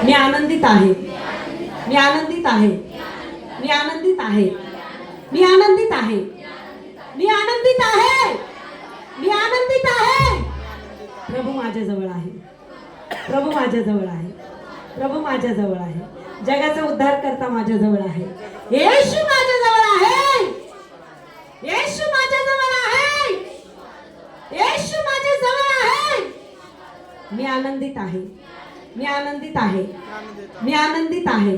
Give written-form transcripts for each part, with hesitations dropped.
मी आनंदित आहे. मी आनंदित आहे. मी आनंदित आहे. मी आनंदित आहे. मी आनंदित आहे. मी आनंदित आहे. प्रभू माझ्या जवळ आहे. प्रभू माझ्या जवळ आहे. प्रभू माझ्या जवळ आहे. जगाचा उद्धार करता माझ्या जवळ आहे. येशू माझ्या जवळ आहे. येशू माझ्या जवळ आहे. येशू माझ्या जवळ आहे. मी आनंदित आहे. मी आनंदित आहे. मी आनंदित आहे.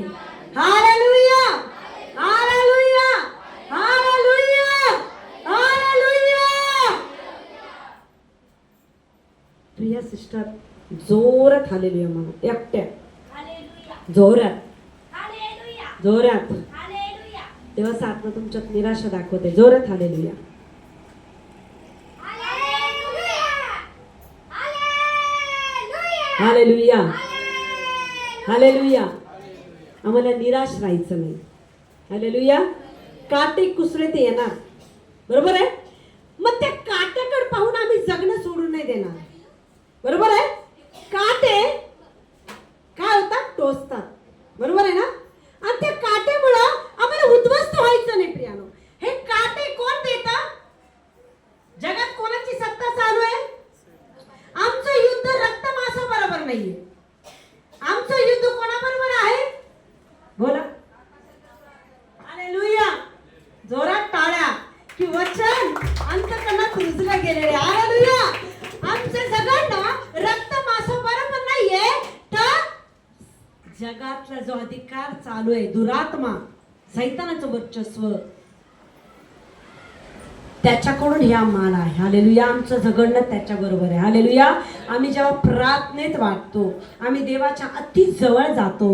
हालेलुया. हालेलुया. हालेलुया. हालेलुया. प्रिय सिस्टर, जोरात हालेलुया म्हणा. एकट्या जोरात जोरात. तेव्हा सातनं तुमच्यात निराशा दाखवते. जोरात हालेलुया. हालेलुया. हालेलुया. आम्हाला निराश राहायचं नाही. हालेलुया. काटे कुसरे ते येणार, बरोबर आहे. मग त्या काट्याकडे पाहून आम्ही जगणं सोडून नाही देणार, बरोबर आहे. काटे काय होतात? टोचतात, बरोबर आहे ना. आणि त्या काट्यामुळं आम्हाला उद्ध्वस्त व्हायचं नाही प्रियानो. हे काटे कोण देतात? जगात कोणाची सत्ता चालू आहे? आमचं युद्ध रक्त मासा बरोबर नाहीये. आमचं युद्ध कोणाबरोबर आहे? बोला. हालेलुया. जोरात टाळ्या की वचन अंतकरणात रुजलं गेलेले. हालेलुया. आमचं जगणं रक्त मासा बरोबर नाहीये, तर जगातला जो अधिकार चालू आहे, दुरात्मा, सैतानाचं वर्चस्व, त्याच्याकडून ह्या मान आहे. हालेलुया. आमचं झगडणं त्याच्या बरोबर आहे. हालेलुया. आम्ही जेव्हा प्रार्थनेत वाटतो, आम्ही देवाच्या अति जवळ जातो,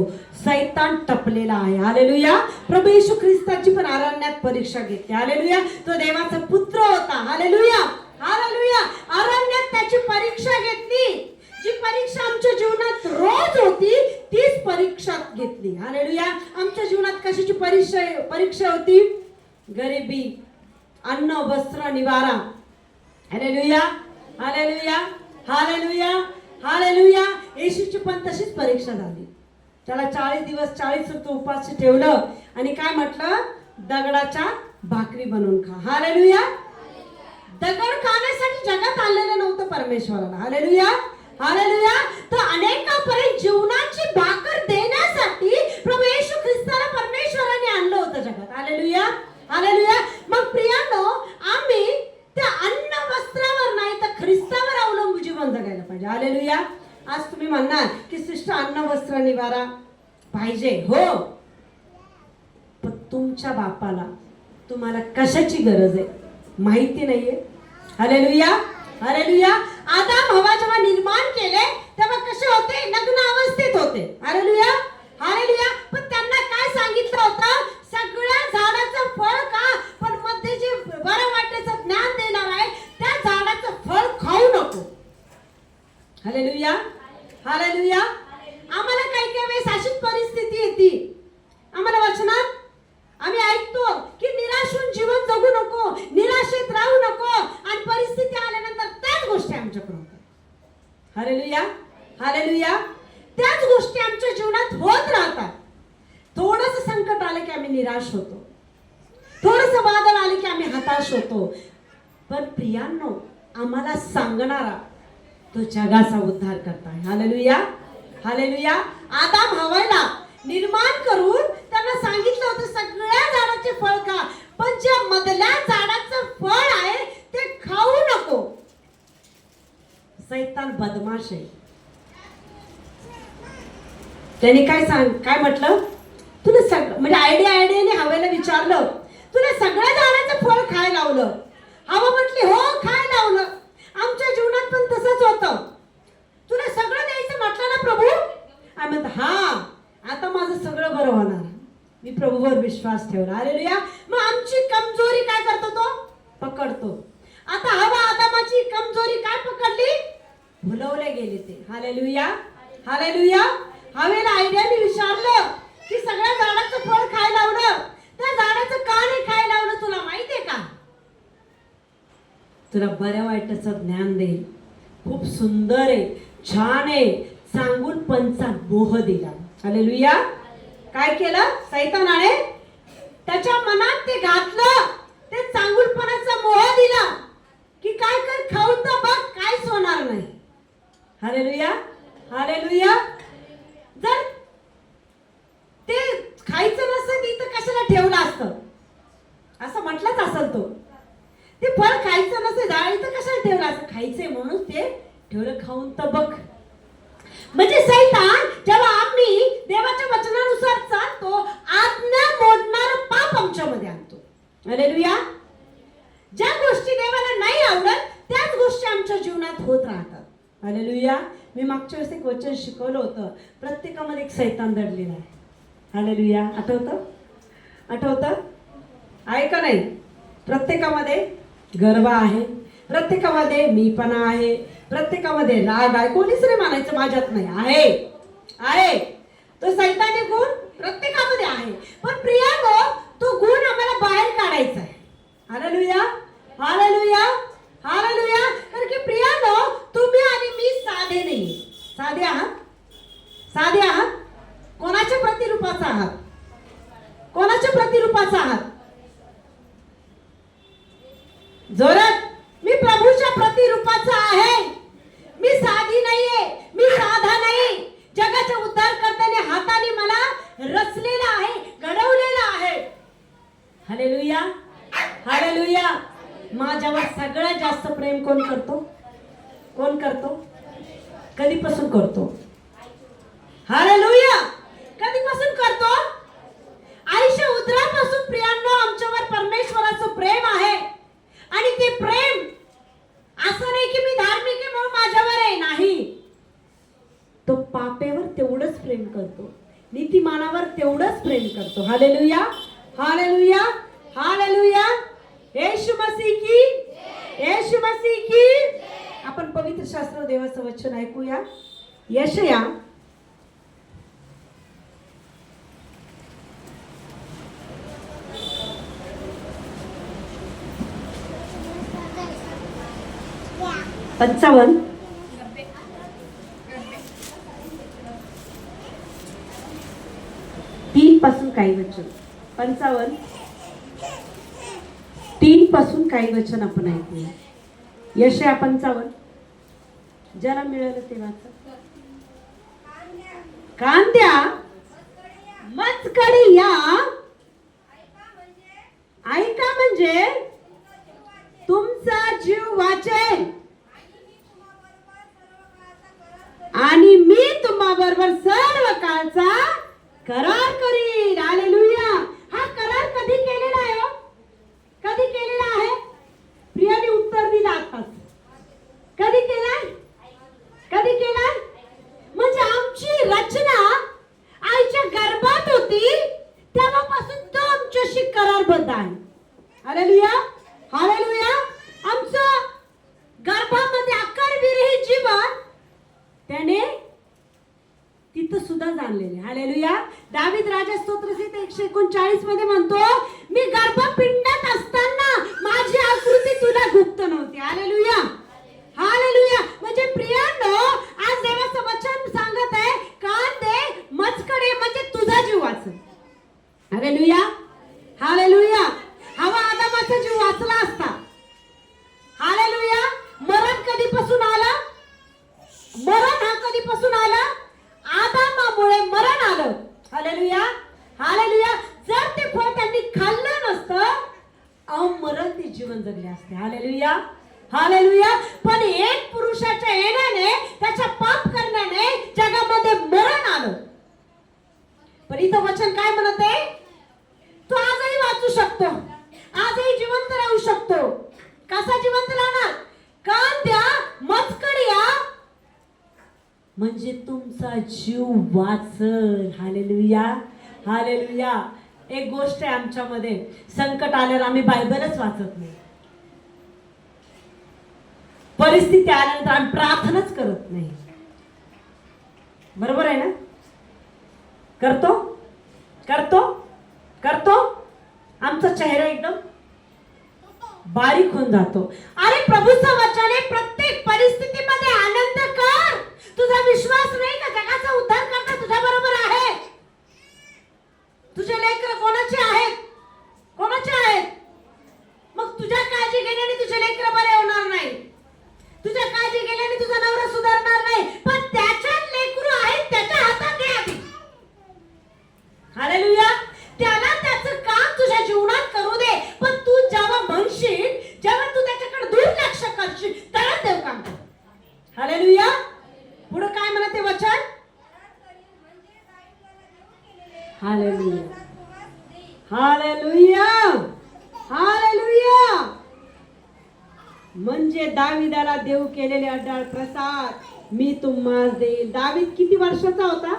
सैतान टपलेला आहे. हालेलुया. प्रभू येशू ख्रिस्ताची पण अरण्यात परीक्षा घेतली. हालेलुया. तो देवाचा पुत्र होता. हालेलुया. हालेलुया. अरण्यात त्याची परीक्षा घेतली. जी परीक्षा आमच्या जीवनात रोज होती, तीच परीक्षा घेतली. हालेलुया. आमच्या जीवनात कशाची परीक्षा होती? गरिबी, अन्न, वस्त्र, निवारा. हालेलुया. हालेलुया. हालेलुया. हालेलुया. येशूची पण तशीच परीक्षा झाली. त्याला 40 दिवस 40 ऋतू उपाशी ठेवलं आणि काय म्हटलं? दगडाच्या भाकरी बनवून खा. हालेलुया. दगड खाण्यासाठी जगात आलेलं नव्हतं परमेश्वराला. हालेलुया. हालेलुया. तर अनेकांपर्यंत जीवनाची भाकर देण्यासाठी प्रभू येशू ख्रिस्ताला परमेश्वराने आणलं होतं जगात. हालेलुया. हालेलुया. मग प्रियानो, आम्ही त्या अन्न वस्त्रावर नाही तर ख्रिस्तावर अवलंबून जीवन जगायला पाहिजे. हालेलुया. आज तुम्ही म्हणणार की सिस्टर अन्न वस्त्र निवारा पाहिजे. हो, पण तुमच्या बापाला तुम्हाला कशाची गरज आहे माहिती नाहीये. हालेलुया. हालेलुया. आदम हवा जेव्हा निर्माण केले तेव्हा कसे होते? नग्न अवस्थेत होते. हालेलुया. हालेलुया. पण त्यांना काय सांगितलं होतं? सगळ्या झाडाचं फळ खा, पण मध्ये जे बरं वाटण्याचं ज्ञान देणार आहे त्या झाडाचं फळ खाऊ नको. हालेलुया. हालेलुया. आम्हाला काही काही वेळेस अशीच परिस्थिती येते. आम्हाला वचनात आम्ही ऐकतो की निराश होऊन जीवन जगू नको, निराशेत राहू नको, आणि परिस्थिती आल्यानंतर त्याच गोष्टी आमच्याकडे होतात. हालेलुया. हालेलुया. त्याच गोष्टी आमच्या जीवनात होत राहतात. थोडंसं संकट आलं की आम्ही निराश होतो, थोडंसं वादळ आले की आम्ही हताश होतो. पण प्रियांनो, आम्हाला सांगणारा तो जगाचा उद्धार करताय. हालेलुया. हालेलुया. आदम हव्वाला निर्माण करून त्यांना सांगितलं होतं सगळ्या झाडाचे फळ खा, पण जे मधल्या झाडाचं फळ आहे ते खाऊ नको. सैतान बदमाश आहे. त्यांनी काय म्हटलं? तुला सगळं म्हणजे आयडियाने हवेला विचारलं, तुला सगळ्या झाडाचं फळ खायला लावलं? हवा म्हटली हो, खायला लावलं. आमच्या जीवनात पण तसंच होतं. तुला सगळं द्यायचं म्हटलं ना प्रभू? आम्ही म्हणतो हा, आता माझं सगळं बरं होणार. मी प्रभूवर विश्वास ठेवला. हालेलुया. मग आमची कमजोरी काय करतो? तो पकडतो. आता हवा आदमाची कमजोरी काय पकडली? भुलवले गेले ते. हालेलुया. हालेलुया. हवेला आयडियाने विचारलं की सगळ्या झाडाचं फळ खायला लावलं, त्या झाडाचं का नाही खायला लावलं तुला माहितीये का? तुला बऱ्या वाईटाचं ज्ञान देईल. खूप सुंदर आहे, छान आहे, चांगुलपणचा मोह दिला. हालेलुया. काय केलं सैतानाने? त्याच्या मनात ते घातलं, ते चांगुलपणाचा मोह दिला की काय कर, खाऊन तर बघ, काहीच होणार नाही. हालेलुया. हालेलुया. जर ते खायचं नसतं इथं कशाला ठेवलं असतं, असं म्हटलंच असेल तो. ते फळ खायचं नसतं, झाड इथं कशाला ठेवलं असं, खायचंय म्हणून ते ठेवलं. खाऊन तर बघ. म्हणजे सैतान जेव्हा आम्ही देवाच्या वचनानुसार चालतो, आज्ञा मोडणारा पाप आमच्यामध्ये आणतो. हालेलुया. ज्या गोष्टी देवाला नाही आवडत त्याच गोष्टी आमच्या जीवनात होत राहतात. हालेलुया. मी मागच्या वेळेस एक वचन शिकवलं होतं, प्रत्येकामध्ये एक सैतान दडलेला आहे. हालेलुया. आठवतं आहे का नाही? प्रत्येकामध्ये गर्व आहे, प्रत्येकामध्ये मीपणा आहे, प्रत्येकामध्ये राग आहे. कोणीच नाही मानायचं माझ्यात नाही आहे. तो सैतानी गुण प्रत्येकामध्ये आहे. पण प्रियानो, तो गुण आम्हाला बाहेर काढायचा आहे. हालेलुया. हालेलुया. हालेलुया. कारण की प्रियानो, तुम्ही आणि मी साधे नाही. साधे आहात. कोणाच्या प्रतिरूपाचा आहात? कोणाच्या प्रतिरूपाचा आहात? जोरात. मी प्रभूच्या प्रतिरूपाचा आहे. मी साधी नाहीये, मी साधा नाही. जगाच्या उद्धारकर्त्याने हाताने मला रचलेला आहे, घडवलेला आहे. हालेलुया. हालेलुया. माझ्यावर सगळ्यात जास्त प्रेम कोण करतो? कधीपासून करतो? हालेलुया. कधीपासून करतो? आयुष्य उद्धारापासून प्रियांनो आमच्यावर परमेश्वराचं प्रेम आहे. आणि ते प्रेम असं नाही की मी धार्मिक आहे म्हणून माझ्यावर आहे, नाही. तो पापेवर तेवढंच प्रेम करतो, नीतिमानावर तेवढंच प्रेम करतो. हालेलुया. हालेलुया. हालेलुया. येशू मसीह की. आपण पवित्र शास्त्र देवाचं वचन ऐकूया. यशया 55 3 पासून काही वचन. 55 3 पासून काही वचन आपण ऐकूया. यशया 55 ज्याला मिळालं ते वाचा. कांद्या मजकडी या, ऐका म्हणजे तुमचा जीव वाचेल आणि मी तुम्हा बरोबर सर्व काळचा करार करीन. हालेलुया. हा करार कधी केलेला आहे? कधी केलेला आहे? प्रियाने उत्तर दिलं आताच. कधी केलाय? म्हणजे आमची रचना आईच्या गर्भात होती तेव्हापासून तो आमच्याशी करारबद्ध आहे. हालेलुया. हालेलुया. आमचं गर्भामध्ये आकारविरहित जीवन त्याने तिथं सुद्धा जाणलेले. हालेलुया. दावीद राजा स्तोत्रसहित 139 मध्ये म्हणतो, मी गर्भपिंडात असताना माझी आकृती तुला गुप्त नव्हती. हालेलुया. हालेलुया. म्हणजे प्रियांनो, आज देवाचं वचन सांगत आहे, कांदे मजकडे म्हणजे तुझा जीव वाचेल. हालेलुया. हालेलुया. हवा आदामाचा जीव वाचला असता. हालेलुया. मरण कधीपासून आला? मरण हा कधीपासून आला? आदामामुळे मरण आलं. हालेलुया. हालेलुया. जर ते फळ त्यांनी खाल्लं नसतं, अमरण ते जीवन जगले असते. हालेलुया. हालेलुया. पण एक पुरुषाच्या येण्याने, त्याच्या पाप करण्याने जगामध्ये मरण आलं. पण इथं वचन काय म्हणत आहे? तो आजही वाचू शकतो, आजही जिवंत राहू शकतो. कसा जिवंत राहणार? कांद्या मजकडिया म्हणजे तुमचा जीव वाचल. हालेलुया. हालेलुया. एक गोष्ट आहे आमच्यामध्ये, संकट आल्यावर आम्ही बायबलच वाचत नाही. परिस्थिती आल्यानंतर आम्ही प्रार्थनाच करत नाही. बरोबर आहे ना? करतो आमचा चेहरा एकदम बारीक होऊन जातो. अरे प्रभूचं वचन आहे, प्रत्येक परिस्थितीमध्ये आनंद कर. तुझं तुझा विश्वास नाही का जगाचा उद्धार करता तुझ्या बरोबर आहे? तुझे लेकर कोणाचे आहेत? कोणाचे आहेत? मग तुझ्या काळजी घेण्याने तुझे लेकर बरे होणार नाही, तुझ्या काळजी घेण्याने तुझा नवरा सुधारणार नाही, पण त्याच्या लेकरू आहेत त्याच्या हातात दे आधी. हालेलुया. त्याला त्याचं काम तुझ्या जीवनात करू दे. पण तू जेव्हा म्हणशील, जेव्हा तू त्याच्याकडे दुर्लक्ष करशील, त्याला देव काम कर. हालेलुया. पुढे काय म्हणत ते वचन? Hallelujah, hallelujah, hallelujah. म्हणजे दाविदाला देव केलेले अढाळ प्रसाद मी तुम्हाला देईल. दावीद किती वर्षाचा होता?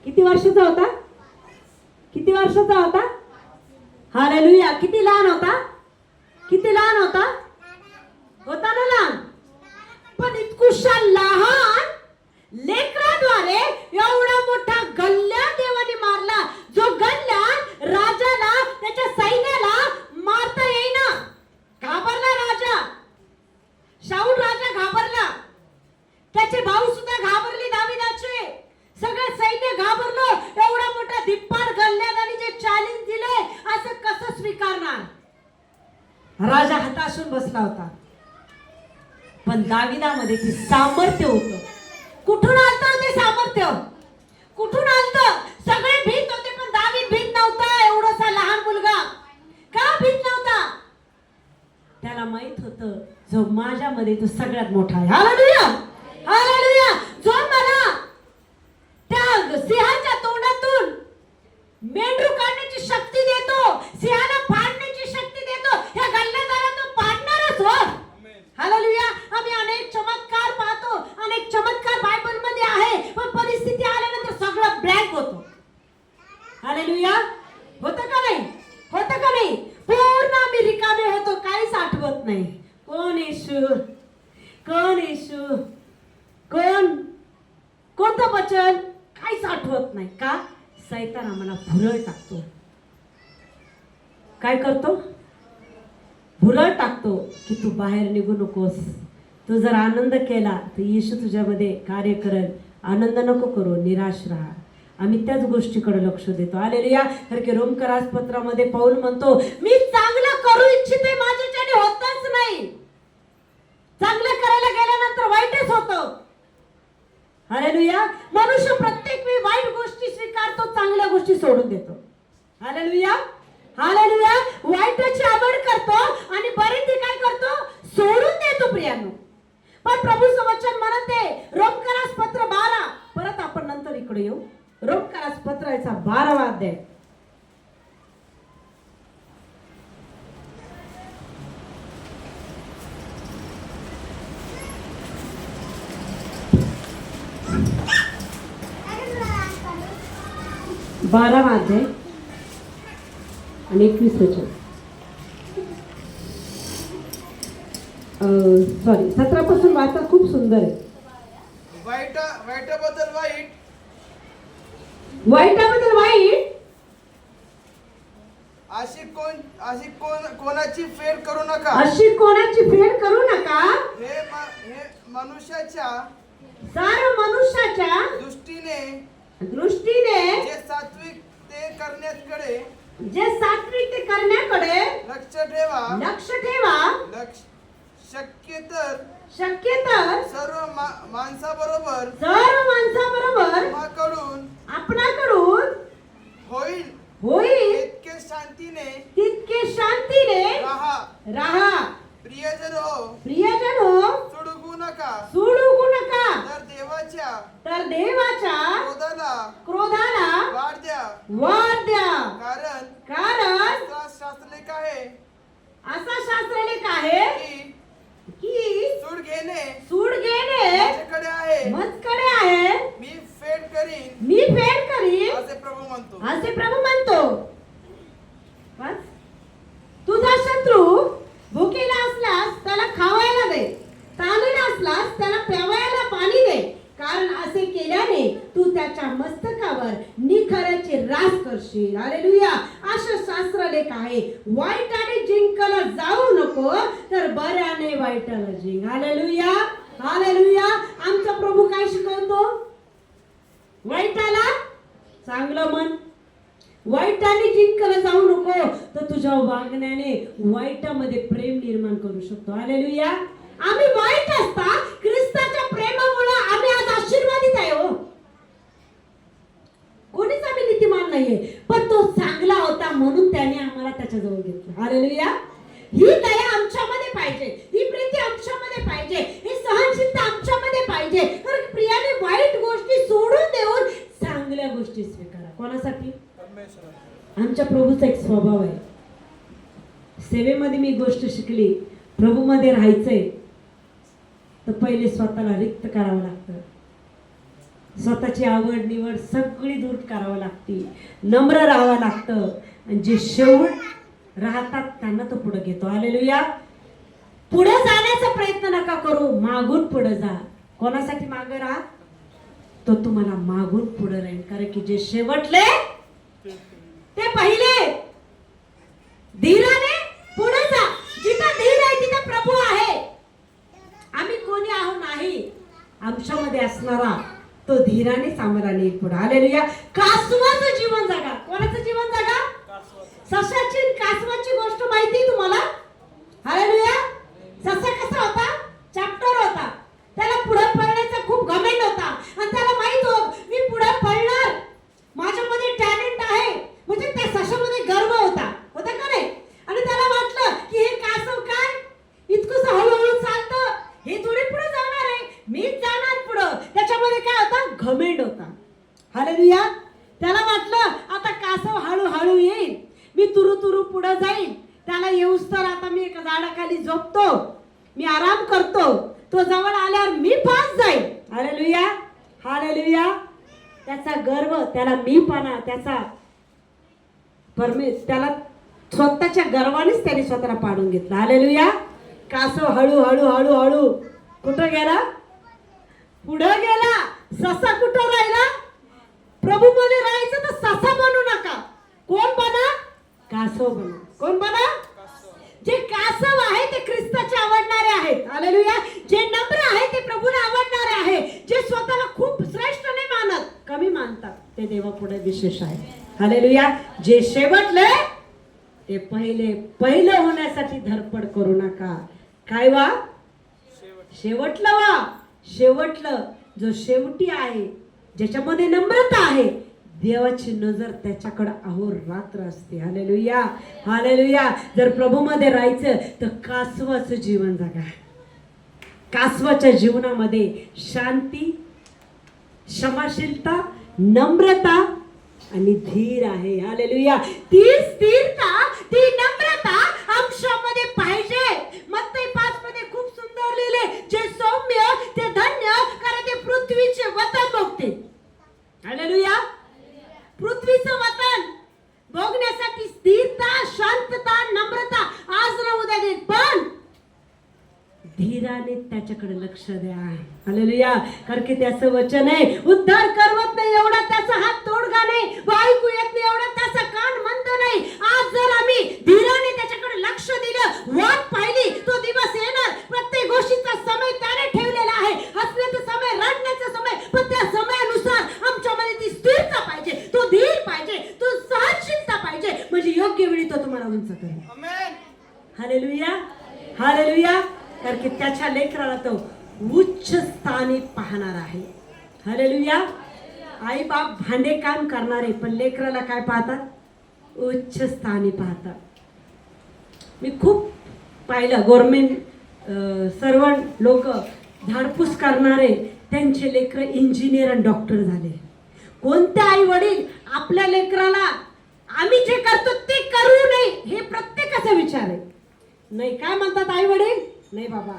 किती वर्षाचा होता? किती वर्षाचा होता? हालेलुया. किती लहान होता? किती लहान होता? होता ना लहान. पण इतकुशा लहान लेकराद्वारे एवढा मोठा गल्ल्या देवाने मारला, जो गल्ल्या राजाला त्याच्या सैन्याला मारता येईना. घाबरला राजा, शाऊल राजा घाबरला, त्याचे भाऊ सुद्धा घाबरले, दाविदाचे सगळं सैन्य घाबरलो. एवढा मोठा धिप्पाड गल्ल्याने जे चॅलेंज दिले, असं कसं स्वीकारणार? राजा हताशून बसला होता. पण दाविदामध्ये ते सामर्थ्य होतं. कुठून आलतं ते सामर्थ्य? कुठून आलतं? सगळे भीत होते पण दावीद भीत नव्हता. एवढासा लहान मुलगा का भीत नव्हता? त्याला माहित होतं जो माझ्यामध्ये तो सगळ्यात मोठा आहे. Hallelujah, hallelujah. जो मला त्या सिंहाच्या तोंडातून मेंढरू काढण्याची शक्ती देतो, सिंहाला फाडण्याची शक्ती देतो, ह्या गल्लेदाराला तो पाडणारच हो. हालेलुया. आम्ही अनेक चमत्कार पाहतो, अनेक चमत्कार बायबल मध्ये आहे, पण परिस्थिती आल्यानंतर सगळं ब्लँक होतो. हालेलुया. होतं का नाही? होतं का नाही? पूर्ण आम्ही रिकामे होतो, काहीच आठवत नाही. कोण येशू? कोण येशू? कोण? कोणतं वचन? काहीच आठवत नाही. का? सैतान आम्हाला भुरळ टाकतो. काय करतो? भुरळ टाकतो की तू बाहेर निघू नकोस. तू जर आनंद केला तर येशू तुझ्यामध्ये कार्य करेल. आनंद नको करू, निराश राहा. आम्ही त्याच गोष्टीकडे लक्ष देतो. हालेलुया. कारण की रोमकरास पत्रामध्ये पौल म्हणतो, मी चांगलं करू इच्छिते, माझ्याच्याने होतच नाही. चांगलं करायला गेल्यानंतर वाईटच होतं. हालेलुया. मनुष्य प्रत्येक वेळी वाईट गोष्टी स्वीकारतो, चांगल्या गोष्टी सोडून देतो. Hallelujah, hallelujah. वाईटाची आवड करतो आणि बरे ते काय करतो? सोडून देतो प्रियानो. पण प्रभूचं वचन म्हणते रोमकरास पत्र 12, परत आपण नंतर इकडे येऊ. रोमकरास पत्राचा 12वा अध्याय. बारावा अध्याय आणि 21 वचन. सॉरी 17 पासून वाचा. खूप सुंदर आहे. वाईटाबद्दल वाईट, वाईटाबद्दल वाईट, अशी कोणाची फेड करू नका. अशी कोणाची फेड करू नका. हे मनुष्याच्या सार मनुष्याच्या दृष्टीने जे सात्विक ते करण्याकडे लक्ष ठेवा. शक्य तर सर्व माणसाबरोबर आपणाकडून होईल तितके शांतीने राहा. प्रियजन हो, सोडू नका. तर देवाच्या क्रोधाला वाढ द्या. कारण असा शास्त्रलेख आहे की सूड घेणे मजकडे आहे, मी फेड करीन असे प्रभू म्हणतो. बस. तुझा शत्रू भुकेला असल्यास त्याला खावायला दे, ताणलेला असल्यास त्याला प्यावायला पाणी दे. कारण असे केल्याने तू त्याच्या मस्तकावर निखराचे रास करशील. हालेलुया. अशा शास्त्रलेख आहे. वाईटाने जिंकायला जाऊ नको, तर बऱ्याने वाईटाला जिंक. हालेलुया. हालेलुया. आमचा प्रभू काय शिकवतो? वाईटाला चांगलं मन. वाईटाने जिंकलं जाऊ नको, तर तुझ्या वागण्याने वाईटामध्ये प्रेम निर्माण करू शकतो. हालेलुया. आम्ही वाईट असता ख्रिस्ताच्या प्रेमामुळे आम्ही आज आशीर्वादित आहे. हो, कोणीच आम्ही नीतिमान नाहीये, पण तो चांगला होता म्हणून त्याने आम्हाला त्याच्याजवळ घेतलं. हालेलुया. ही दया आमच्यामध्ये पाहिजे, ही प्रीती आमच्यामध्ये पाहिजे, ही सहनशीलता आमच्यामध्ये पाहिजे. तर प्रियाने वाईट गोष्टी सोडून देऊन चांगल्या गोष्टी स्वीकारा. कोणासाठी? आमच्या प्रभूचा एक स्वभाव आहे. सेवेमध्ये मी गोष्ट शिकली, प्रभूमध्ये राहायचंय तर पहिले स्वतःला रिक्त करावं लागतं. स्वतःची आवड निवड सगळी दूर करावं लागते. नम्र राहावं लागतं. आणि जे शेवट राहतात त्यांना तो पुढे घेतो. हालेलुया. पुढे जाण्याचा प्रयत्न नका करू, मागून पुढे जा. कोणासाठी मागे राहा? तो तुम्हाला मागून पुढे राहील. कारण की जे शेवटले ते पहिले. धीराने पुढे जा. जिथं धीर आहे तिथं प्रभू आहे. आम्ही कोणी आहो नाही, आमच्यामध्ये असणारा तो धीरानेच आम्हाला नेईल पुढे. हालेलुया. कासवाचं जीवन जगा. कोणाचं जीवन जगा? सशाची कासवाची गोष्ट माहिती तुम्हाला? हालेलुया. ससा कसा होता? चॅप्टर होता. त्याला पुढे पळण्याचा खूप घमंड होता आणि त्याला माहित होत मी पुढे पळणार, माझ्यामध्ये टॅलेंट आहे. म्हणजे त्या सशामध्ये गर्व होता का नाही? आणि त्याला वाटलं की हे कासव काय इतकंच हळूहळू चालतं, हे थोडे पुढे जाणार आहे, मीच जाणार पुढं. त्याच्यामध्ये काय होता? घमेंड होता. हालेलुया. त्याला वाटलं आता कासव हळूहळू येईल, मी तुरु तुरु पुढे जाईल, त्याला येऊस तर आता मी एका झाडाखाली झोपतो, मी आराम करतो, तो जवळ आल्यावर मी फास्ट जाईल. हालेलुया. हालेलुया. त्याचा गर्व, त्याला मीपणा, त्याचा त्याला स्वतःच्या गर्वानेच त्याने स्वतःला पाडून घेतलं. हालेलुया. कासव हळू हळू हळू हळू कुठं गेला? पुढे गेला. ससा कुठं राहिला? प्रभू मध्ये राहायचं तर ससा बनू नका. कोण बना? कासव बना. कोण बना? जे कासव आहे ते ख्रिस्ताचे आवडणारे आहेत. हालेलुया. जे नम्र आहे ते प्रभूला आवडणारे आहे. जे स्वतःला खूप श्रेष्ठ नाही मानत, कमी मानतात, ते देवापुढे विशेष आहे. हालेलुया. जे शेवटले ते पहिलं होण्यासाठी धडपड करू नका. काय वा? शेवटलं वा. शेवटलं जो शेवटी आहे, ज्याच्यामध्ये नम्रता आहे, देवाची नजर त्याच्याकडे अहोरात्र असते. हालेलुया. हालेलुया. जर प्रभूमध्ये राहायचं तर कासवाचं जीवन जगा. कासवाच्या जीवनामध्ये शांती, क्षमाशीलता, नम्रता आणि धीर आहे. हालेलुया. ती स्थिरता, ती नम्रता आमच्यामध्ये पाहिजे. मत्ती 5 मध्ये खूप सुंदर लिहिले, जे सौम्य ते धन्य, कारण ते पृथ्वीचे वतन भोगतील. हालेलुया. पृथ्वीचं वतन भोगण्यासाठी स्थिरता, शांतता, नम्रता आज न उद्या देत, पण धीराने त्याच्याकडे लक्ष द्या. हालेलुया. कारण की त्याचं वचन आहे, उद्धार करवत नाही एवढा त्याचा हात तोडगा नाही, व ऐकू येत नाही एवढा त्याचा कान मंद नाही. आज जर आम्ही धीराने त्याच्याकडे लक्ष दिलं, वाट पाहिली, तो दिवस येणार. प्रत्येक गोष्टीचा समय त्याने ठेवलेला आहे. हसण्याचा समय, रडण्याचा समय, पण त्या समयानुसार आमच्यामध्ये ती स्थिरता पाहिजे, तो धीर पाहिजे, तो सहनशीलता पाहिजे. म्हणजे योग्य वेळी तो तुम्हाला उंच करेल. आमेन. हालेलुया. हालेलुया. कारण की त्याच्या लेकराला तो उच्च स्थानी पाहणार आहे. हालेलुया. आई बाप भांडे काम करणारे, पण लेकराला काय पाहतात? उच्च स्थानी पाहतात. मी खूप पाहिलं, गव्हर्नमेंट सर्वंट लोक धाडपूस करणारे, त्यांचे लेकर इंजिनियर आणि डॉक्टर झाले. कोणत्या आई वडील आपल्या लेकराला आम्ही जे करतो ते करू नये हे प्रत्येकाचा विचार आहे? नाही. काय म्हणतात आई वडील? नाही बाबा,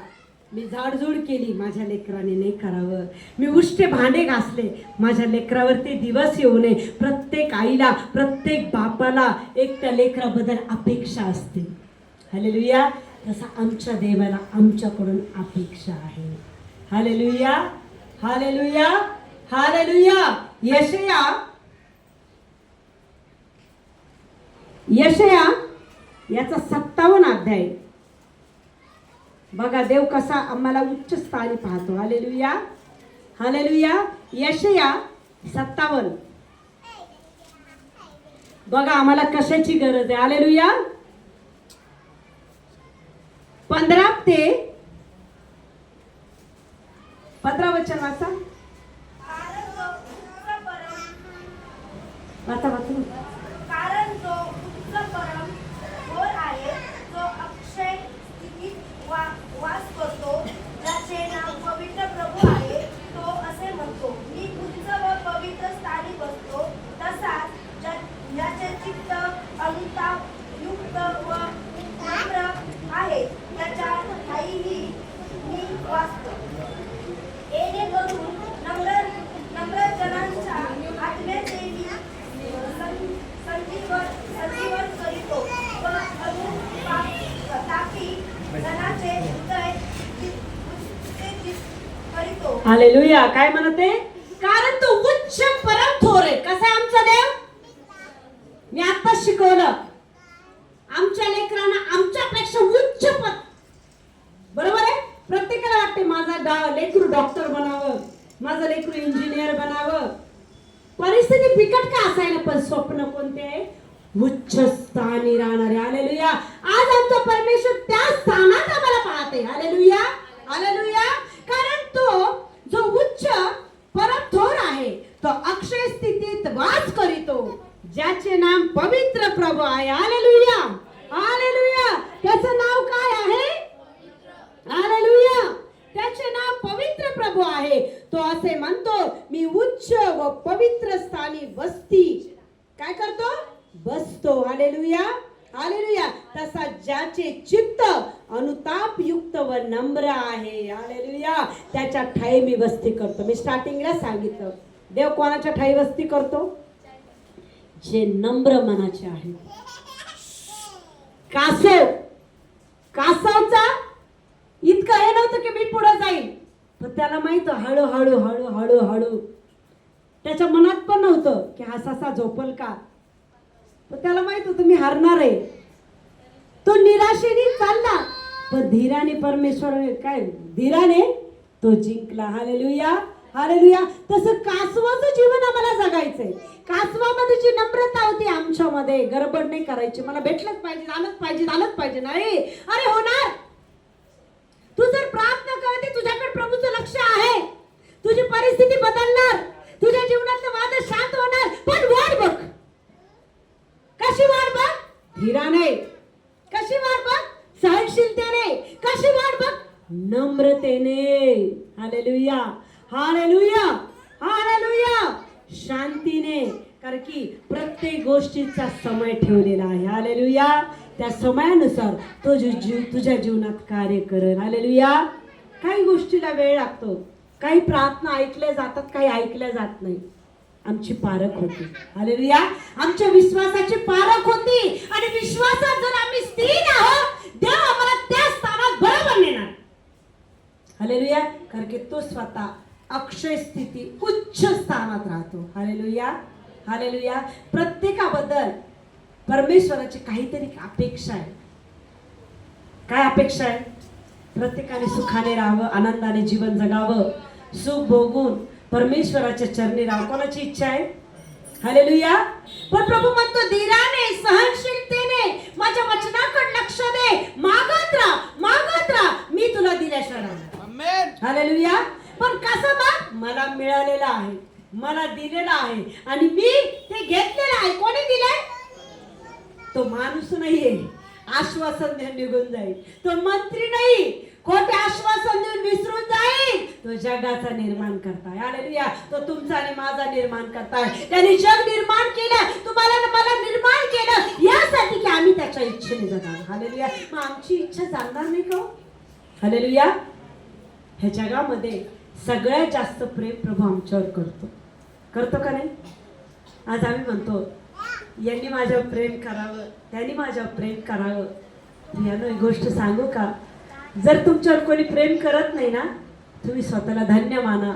मी झाडझूड केली, माझ्या लेकराने नाही करावं. मी उष्टे भांडे घासले, माझ्या लेकरावर ते दिवस येऊ नये. प्रत्येक आईला, प्रत्येक बापाला एक त्या लेकराबद्दल अपेक्षा असते. हालेलुया. तसा आमच्या देवाला आमच्याकडून अपेक्षा आहे. हालेलुया. हालेलुया. हालेलुया. यशया याचा 57 अध्याय, बघा देव कसा आम्हाला उच्च स्थानी पाहतो. Hallelujah, hallelujah. यशया 57. बघा आम्हाला कशाची गरज आहे. हालेलुया. 15 ते 15 वचन वाचा. वाचा वाचा. कारण जो उच्च परम थोर आहे, जो अक्षय स्थितीत वास करतो, ज्याचे नाव पवित्र प्रभू आहे, तो असे म्हणतो, मी उच्च व पवित्र स्थानी बसतो. तसाच ज्याचे चित्त अनुतापयुक्त व नम्र आहे, त्याच्या ठायीही मी वासतो. येणेकरून नम्र जनांच्या आत्म्याचे मी संजीवन करीतो व अनुतापी जनाचे हृदय उत्तेजित करीतो. हालेलुया. काय म्हणते? कारण तो उच्च परम थोर आहे. कसा आहे आमचा देव? मी आता शिकवलं, आमच्या लेकरांना आमच्यापेक्षा उच्च पद. बरोबर आहे. प्रत्येकाला वाटते माझा लेकरू डॉक्टर बनावं, माझं लेकरू इंजिनियर बनावं. परिस्थिती बिकट का असायला, पण स्वप्न कोणते आहे? उच्च स्थानी राहणारे. हालेलुया. आज आमचा परमेश्वर त्या स्थानात आम्हाला पाहते. Hallelujah, hallelujah. कारण तो जो उच्च परम थोर आहे, तो अक्षय स्थितीत वास करीतो, ज्याचे नाम पवित्र प्रभू आहे. Hallelujah, hallelujah. त्याचं नाव काय आहे? हालेलुया. त्याचे नाव पवित्र प्रभू आहे. तो असे म्हणतो, मी उच्च व पवित्र स्थानी वस्ती काय करतो? बसतो. Hallelujah, hallelujah. तसा ज्याचे चित्त अनुतापयुक्त व नम्र आहे, हालेलुया, त्याच्या ठाई मी वस्ती करतो. मी स्टार्टिंगला सांगितलं, देव कोणाच्या ठाई वस्ती करतो? जे नम्र मनाचे आहे. कासवचा इतकं हे नव्हतं की मी पुढे जाईल, पण त्याला माहित हळूहळू हळूहळू हळू त्याच्या मनात पण नव्हतं की हा ससा झोपल का, पण त्याला माहित होतं मी हारणार आहे. तो निराशेने चालला, पण धीराने परमेश्वराने धीराने तो जिंकला. Hallelujah, hallelujah. तसं कासवाचं जीवन आम्हाला जगायचंय. कासवामध्ये जी नम्रता होती आमच्यामध्ये, गडबड नाही करायची, मला भेटलंच पाहिजे, आलंच पाहिजे नाही. अरे होणार. तू जर प्रार्थना करते, तुझ्याकडे प्रभूचं लक्ष आहे, तुझी परिस्थिती बदलणार, तुझ्या जीवनातलं वाद शांत होणार. पण वाट बघ. कशी वाट बघ? धीराने. कशी वाट बघ? सहनशीलतेने. कशी वाट बघ? नम्रतेने. Hallelujah, hallelujah, hallelujah. शांतीने. कारण की प्रत्येक गोष्टीचा समय ठेवलेला आहे. हालेलुया. त्या समयानुसार तो तुझ्या जीवनात कार्य करेल. हालेलुया. काही गोष्टीला वेळ लागतो, काही प्रार्थना ऐकल्या जातात, काही ऐकल्या जात नाही. आमची पारख होती. हालेलुया. आमच्या विश्वासाची पारख होती, आणि विश्वासात जर आम्ही स्थिर आहोत, देव आम्हाला त्या स्थानात बरोबर नेणार. हालेलुया. कारण की तो स्वतः अक्षय स्थिती उच्च स्थानात राहतो. Hallelujah, hallelujah. प्रत्येकाबद्दल परमेश्वराची काहीतरी अपेक्षा आहे. काय अपेक्षा आहे? प्रत्येकाने सुखाने राहावं, आनंदाने जीवन जगावं, सुख भोगून परमेश्वराच्या चरणी राहावं. कोणाची इच्छा आहे? हालेलुया. पण प्रभू म्हणतो, धीराने, सहनशीलतेने माझ्या वचनाकडे लक्ष दे, मागत राहा, मी तुला दिल्याशिवाय राहणार. आमेन. हालेलुया. पण कसं बघ? मला मिळालेलं आहे, मला दिलेलं आहे, आणि मी ते घेतलेलं आहे. कोणी दिलंय? तो माणूस नाहीये, आश्वासन देऊन निघून जाईल. तो मंत्री नाही, खोटे आश्वासन देऊन विसरून जाईल. तो जगाचा निर्माण करताय. हालेलुया. तो तुमचा आणि माझा निर्माण करताय. त्याने जग निर्माण केलं, तुम्हाला आणि मला निर्माण केलं यासाठी की आम्ही त्याच्या इच्छेने जगावं. हालेलुया. मग आमची इच्छा चालणार नाही का? हालेलुया. ह्या जगामध्ये सगळ्यात जास्त प्रेम प्रभू आमच्यावर करतो का नाही? आज आम्ही म्हणतो, यांनी माझ्यावर प्रेम करावं, त्यांनी माझ्यावर प्रेम करावं. यानं एक गोष्ट सांगू का? जर तुमच्यावर कोणी प्रेम करत नाही ना, तुम्ही स्वतःला धन्य माना.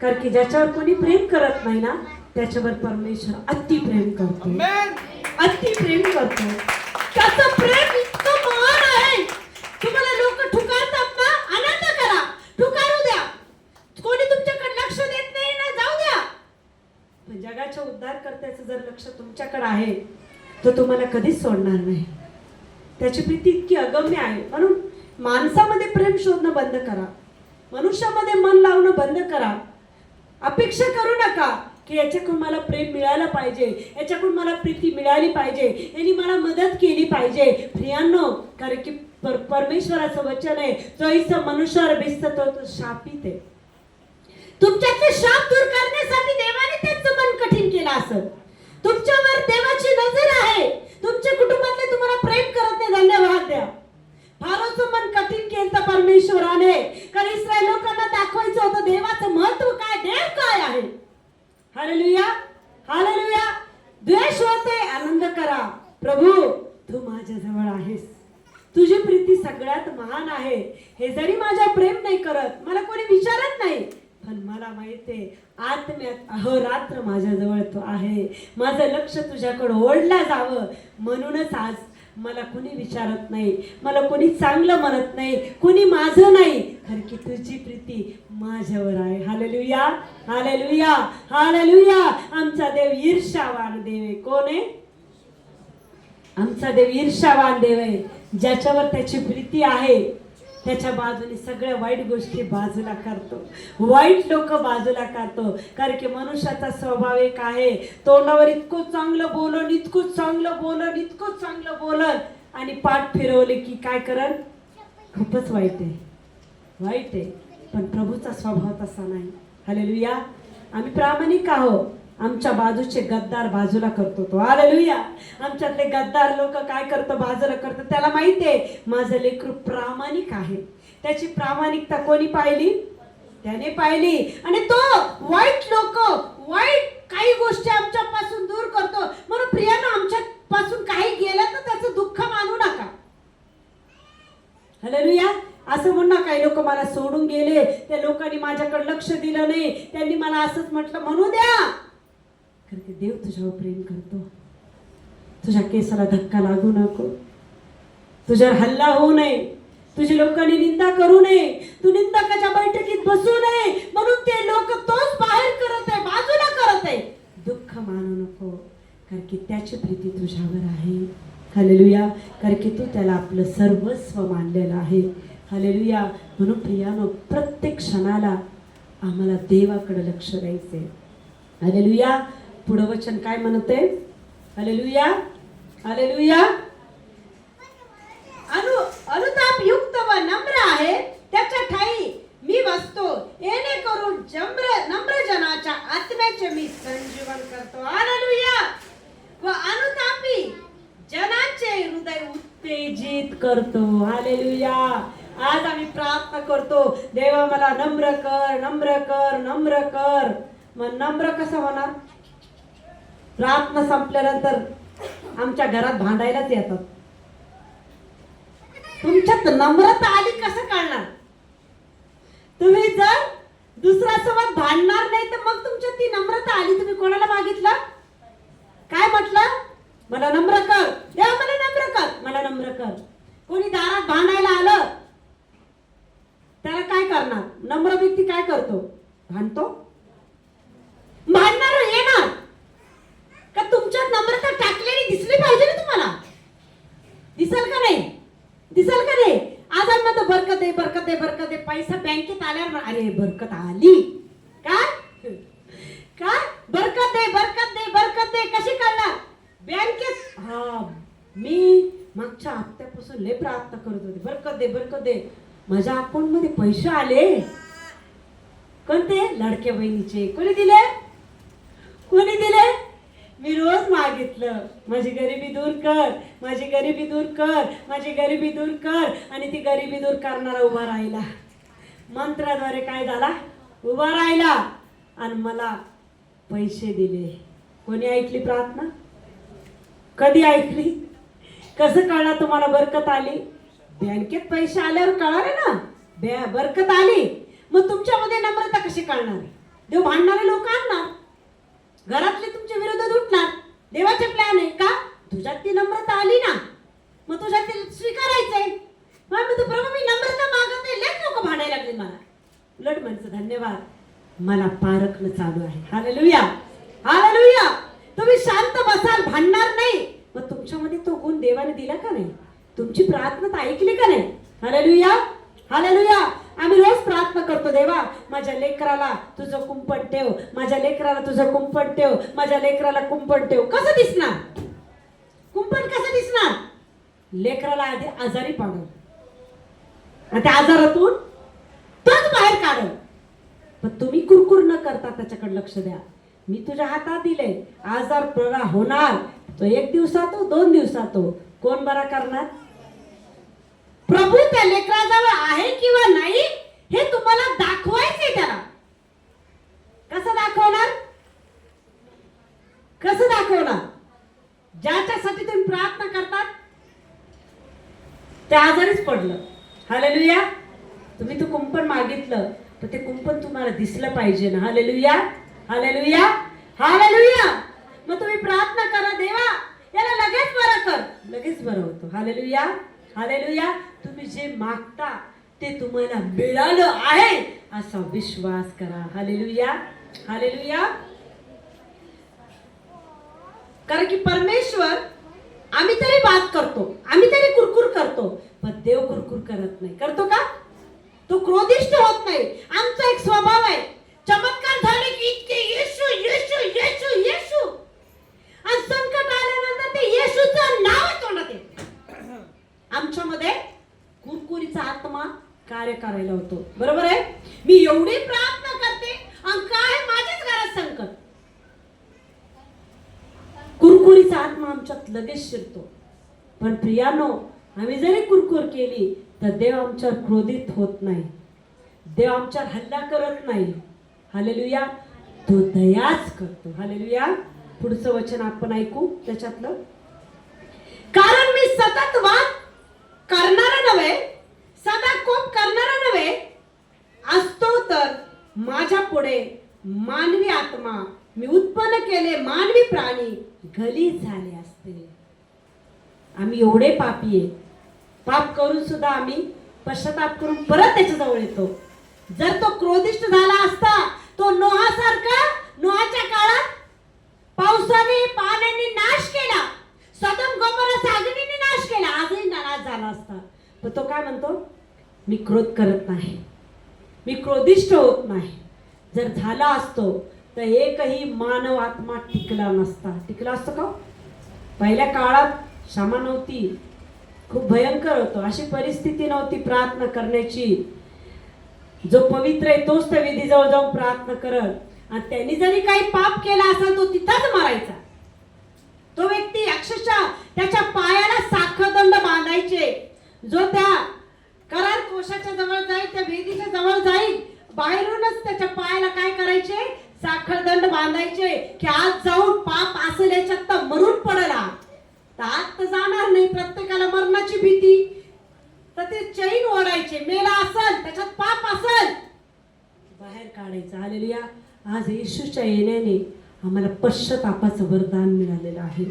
कारण की ज्याच्यावर कोणी प्रेम करत नाही ना, त्याच्यावर परमेश्वर अति प्रेम करतो. आमेन. अति प्रेम करतो. त्याचं प्रेम इतकं महान आहे. तुम्हाला लोक ठुकरतात ना, जगाच्या उद्धारकर्त्याचं जर लक्ष तुमच्याकडे आहे तो तुम्हाला कधीच सोडणार नाही. त्याची प्रीती इतकी अगम्य आहे. म्हणून माणसामध्ये प्रेम शोधणं बंद करा, मनुष्यामध्ये मन लावणं बंद करा. अपेक्षा करू नका की याच्याकडून मला प्रेम मिळालं पाहिजे, याच्याकडून मला प्रीती मिळाली पाहिजे, यांनी मला मदत केली पाहिजे. प्रियांनो, कारण की परमेश्वराचं वचन आहे, जो इथं मनुष्यावर भिजतो तो शापित आहे. तुमच्यातले शाप दूर करण्यासाठी देवाने त्यांचं मन कठीण केलं असं. तुमच्यावर देवाची नजर आहे. तुमच्या कुटुंबातले तुम्हाला प्रेम करत नाही, धन्यवाद द्या. फारोचं मन कठीण केलं परमेश्वराने, कारण इस्रायल लोकांना दाखवायचं होतं देवाचं महत्व काय, देव काय आहे. Hallelujah, hallelujah. द्वेष होते, आनंद करा. प्रभू तू माझ्या जवळ आहेस, तुझी प्रीती सगळ्यात महान आहे. हे जरी माझ्या प्रेम नाही करत, मला कोणी विचारत नाही, पण मला माहिती आहे आत्म्यात अहोरात्र माझ्याजवळ तू आहे. माझं लक्ष तुझ्याकडे ओढलं जावं म्हणूनच आज मला कोणी विचारत नाही, मला कोणी चांगलं म्हणत नाही, कोणी माझं नाही, कारण की तुझी प्रीती माझ्यावर आहे. Hallelujah, hallelujah, hallelujah. आमचा देव ईर्ष्यावान देव आहे. कोण आहे? आमचा देव ईर्ष्यावान देव आहे. ज्याच्यावर त्याची प्रीती आहे त्याच्या बाजूने सगळ्या वाईट गोष्टी बाजूला करतो, वाईट लोक बाजूला करतो. कारण की मनुष्याचा स्वभाव एक आहे, तोंडावर इतकं चांगलं बोलन, इतकं चांगलं बोलन, इतकं चांगलं बोलन, आणि पाठ फिरवले की काय करन, खूपच वाईट आहे, वाईट आहे. पण प्रभूचा स्वभाव तसा नाही. हालेलुया. आम्ही प्रामाणिक आहोत. आमच्या बाजूचे गद्दार बाजूला करतो तो. हालेलुया. आमच्यातले गद्दार लोक काय करतो, बाजूला करतो. त्याला माहिती आहे माझं लेकरू प्रामाणिक आहे. त्याची प्रामाणिकता कोणी पाहिली? त्याने पाहिली. आणि तो वाईट लोक, वाईट काही गोष्टी आमच्यापासून दूर करतो. म्हणून प्रियानं आमच्या पासून काही गेलं तर त्याचं दुःख मानू नका. हालेलुया. असं म्हणणं काही लोक मला सोडून गेले, त्या लोकांनी माझ्याकडे लक्ष दिलं नाही, त्यांनी मला असंच म्हटलं, म्हणू द्या. कारण की देव तुझ्यावर प्रेम करतो. तुझ्या केसाला धक्का लागू नको, तुझ्यावर हल्ला होऊ नये, तुझी लोकांनी निंदा करू नये, तू निंदकाच्या बैठकीत बसू नये, म्हणून ते लोक तोच बाहेर करत आहे, बाजूला करत आहे. दुःख मानू नको, कारण की त्याची प्रीती तुझ्यावर आहे. हालेलुया. कारण की तू त्याला आपलं सर्वस्व मानलेलं आहे. हालेलुया. म्हणून प्रियानो, प्रत्येक क्षणाला आम्हाला देवाकडे लक्ष द्यायचे. हालेलुया. पुढं वचन काय म्हणते? Hallelujah, hallelujah. अनुताप युक्त व नम्र आहे, त्याच्या ठाई मी बसतो, येणे करून नम्र जनाच्या आत्म्याचे मी संजीवन करतो. हालेलुया. व अनुतापी जनाचे हृदय उत्तेजित करतो. हालेलुया. आज आम्ही प्रार्थना करतो, देवा मला नम्र कर, नम्र कर, नम्र कर. मग नम्र कसं होणार? प्रार्थना संपल्यानंतर आमच्या घरात भांडायलाच येतात. तुमच्यात नम्रता आली कसं कळणार? तुम्ही जर दुसऱ्यासोबत भांडणार नाही तर मग तुमच्यात ती नम्रता आली. तुम्ही कोणाला मागितलं? काय म्हटलं? मला नम्र कर, देवा मला नम्र कर, मला नम्र कर. कोणी दारात भांडायला आलं त्याला काय करणार? नम्र व्यक्ती काय करतो? भांडतो. भांडणार येणार का? तुमच्यात नम्रता टाकलेली दिसली पाहिजे ना तुम्हाला. दिसल का नाही? दिसल का नाही? आज आम्ही म्हणतो बरकत दे, बरकत दे, बरकत दे. पैसा बँकेत आल्यावर अरे बरकत आली काय? काय बरकत दे, बरकत दे, बरकत दे कशी करणार? बँकेत. हा, मी मागच्या हप्त्यापासून लय प्रार्थना करत होते, बरकत दे, बरकत दे. माझ्या अकाउंट मध्ये पैसे आले. कोणते? लाडक्या बहिणीचे. कोणी दिले? कोणी दिले? मी रोज मागितलं, माझी गरिबी दूर कर, माझी गरिबी दूर कर, माझी गरिबी दूर कर. आणि ती गरिबी दूर करणारा उभा राहिला. मंत्राद्वारे काय झाला? उभा राहिला आणि मला पैसे दिले. कोणी ऐकली प्रार्थना? कधी ऐकली? कसं कळलं तुम्हाला बरकत आली? बँकेत पैसे आल्यावर कळणार आहे ना बरकत आली. मग तुमच्यामध्ये नम्रता कशी कळणार? देव भांडणारे लोक आणणार, घरातले तुमच्या विरोधात उठणार. देवाचे प्लॅन आहे का? तुझ्यात ती नम्रता आली ना, मग तुझ्यात ते स्वीकारायचंय. मग तू प्रभू मी नम्रता मागत नाही, लेट लोक भांडायला लागले मला. उलट म्हणचं धन्यवाद, मला पारखणं चालू आहे. Hallelujah, hallelujah. तुम्ही शांत बसाल, भांडणार नाही. मग तुमच्यामध्ये तो गुण देवाने दिला का नाही? तुमची प्रार्थना तर ऐकली का नाही? Hallelujah, hallelujah. आम्ही रोज प्रार्थना करतो, देवा माझ्या लेकराला तुझं कुंपण ठेव, माझ्या लेकराला तुझं कुंपण ठेव, माझ्या लेकराला कुंपण ठेव. कसं दिसणार कुंपण? कसं दिसणार? लेकराला आधी आजारी पाडू आणि त्या आजारातून तोच बाहेर काढ. पण तुम्ही कुरकुर न करता त्याच्याकडे लक्ष द्या. मी तुझ्या हातात दिले, आजार बरा होणार, तो 1 दिवसात हो, 2 दिवसात हो, कोण बरा करणार? प्रभू त्या लेकराजवळ आहे किंवा नाही हे तुम्हाला दाखवायचंय. त्याला कसं दाखवणार? कसं दाखवणार? ज्याच्यासाठी तुम्ही प्रार्थना करतात ते आजारीच पडलं. हालेलुया. तुम्ही तो कुंपण मागितलं तर ते कुंपण तुम्हाला दिसलं पाहिजे ना. Hallelujah, hallelujah, hallelujah. मग तुम्ही प्रार्थना करा, देवा याला लगेच बरं कर, लगेच बरं होतं. Hallelujah, hallelujah. तुम्ही जे मागता ते तुम्हाला मिळालं आहे असा विश्वास करा. Hallelujah, hallelujah. कारण की परमेश्वर, आम्ही तरी बात करतो, आम्ही तरी कुरकुर करतो, पण देव कुरकुर करत नाही. करतो का? तो क्रोधिष्ट होत नाही. आमचा एक स्वभाव आहे, चमत्कार झाले की इतके येशू येशू येशू येशू, आणि संकट आल्यानंतर ते येशूचं नाव तोंडात येते. आमच्यामध्ये कुरकुरीचा आत्मा कार्य करायला होतो. बरोबर आहे? मी एवढी प्रार्थना करते आणि काय माझ्याच घरात संकट. कुरकुरीचा आत्मा आमच्यात लगेच शिरतो. पण प्रियानो, आम्ही जरी कुरकुर केली तर देव आमच्यावर क्रोधित होत नाही, देव आमच्यावर हल्ला करत नाही. हालेलुया. तो दयाच करतो. हालेलुया. पुढचं वचन आपण ऐकू त्याच्यातलं. कारण मी सतत वाद करणारा नव्हे, सदा कोप करणारा नव्हे असतो, तर माझ्या पुढे मानवी आत्मा, मी उत्पन्न केले मानवी प्राणी गलीज झाले असते. आम्ही एवढे पापी आहे, पाप करून सुद्धा आम्ही पश्चाताप करून परत त्याच्याजवळ येतो. जर तो क्रोधिष्ट झाला असता, तो नोहासारखा, नोहाच्या काळात पावसाने पाण्याने नाश केला, सदोम गोमोरा अग्नीने नाश केला, आजही नाश झाला असता. पण तो काय म्हणतो? मी क्रोध करत नाही, मी क्रोधिष्ट होत नाही. जर झाला असतो तर एकही मानव आत्मा टिकला नसता. टिकला असतो का? पहिल्या काळात क्षमा नव्हती, खूप भयंकर होतं, अशी परिस्थिती नव्हती प्रार्थना करण्याची. जो पवित्र आहे तोच त्या विधीजवळ जाऊन प्रार्थना करत, आणि त्यांनी जरी काही पाप केला असेल तो तिथंच मरायचा. तो व्यक्ती अक्षरशः त्याच्या पायाला साखळदंड बांधायचे. जो त्या करार कोशाच्या जवळ जाईल, त्या वेदीच्या जवळ जाईल, बाहेरूनच त्याच्या पायाला काय करायचे? साखळदंड बांधायचे की आज जाऊन पाप असेल याच्यात तर मरून पडला, तर आत तर जाणार नाही, प्रत्येकाला मरणाची भीती, तर ते चैन ओढायचे. मेला असेल, त्याच्यात पाप असेल, बाहेर काढायचं. हालेलुया. आज येशूच्या येण्याने आम्हाला पश्चातापाचं वरदान मिळालेलं आहे.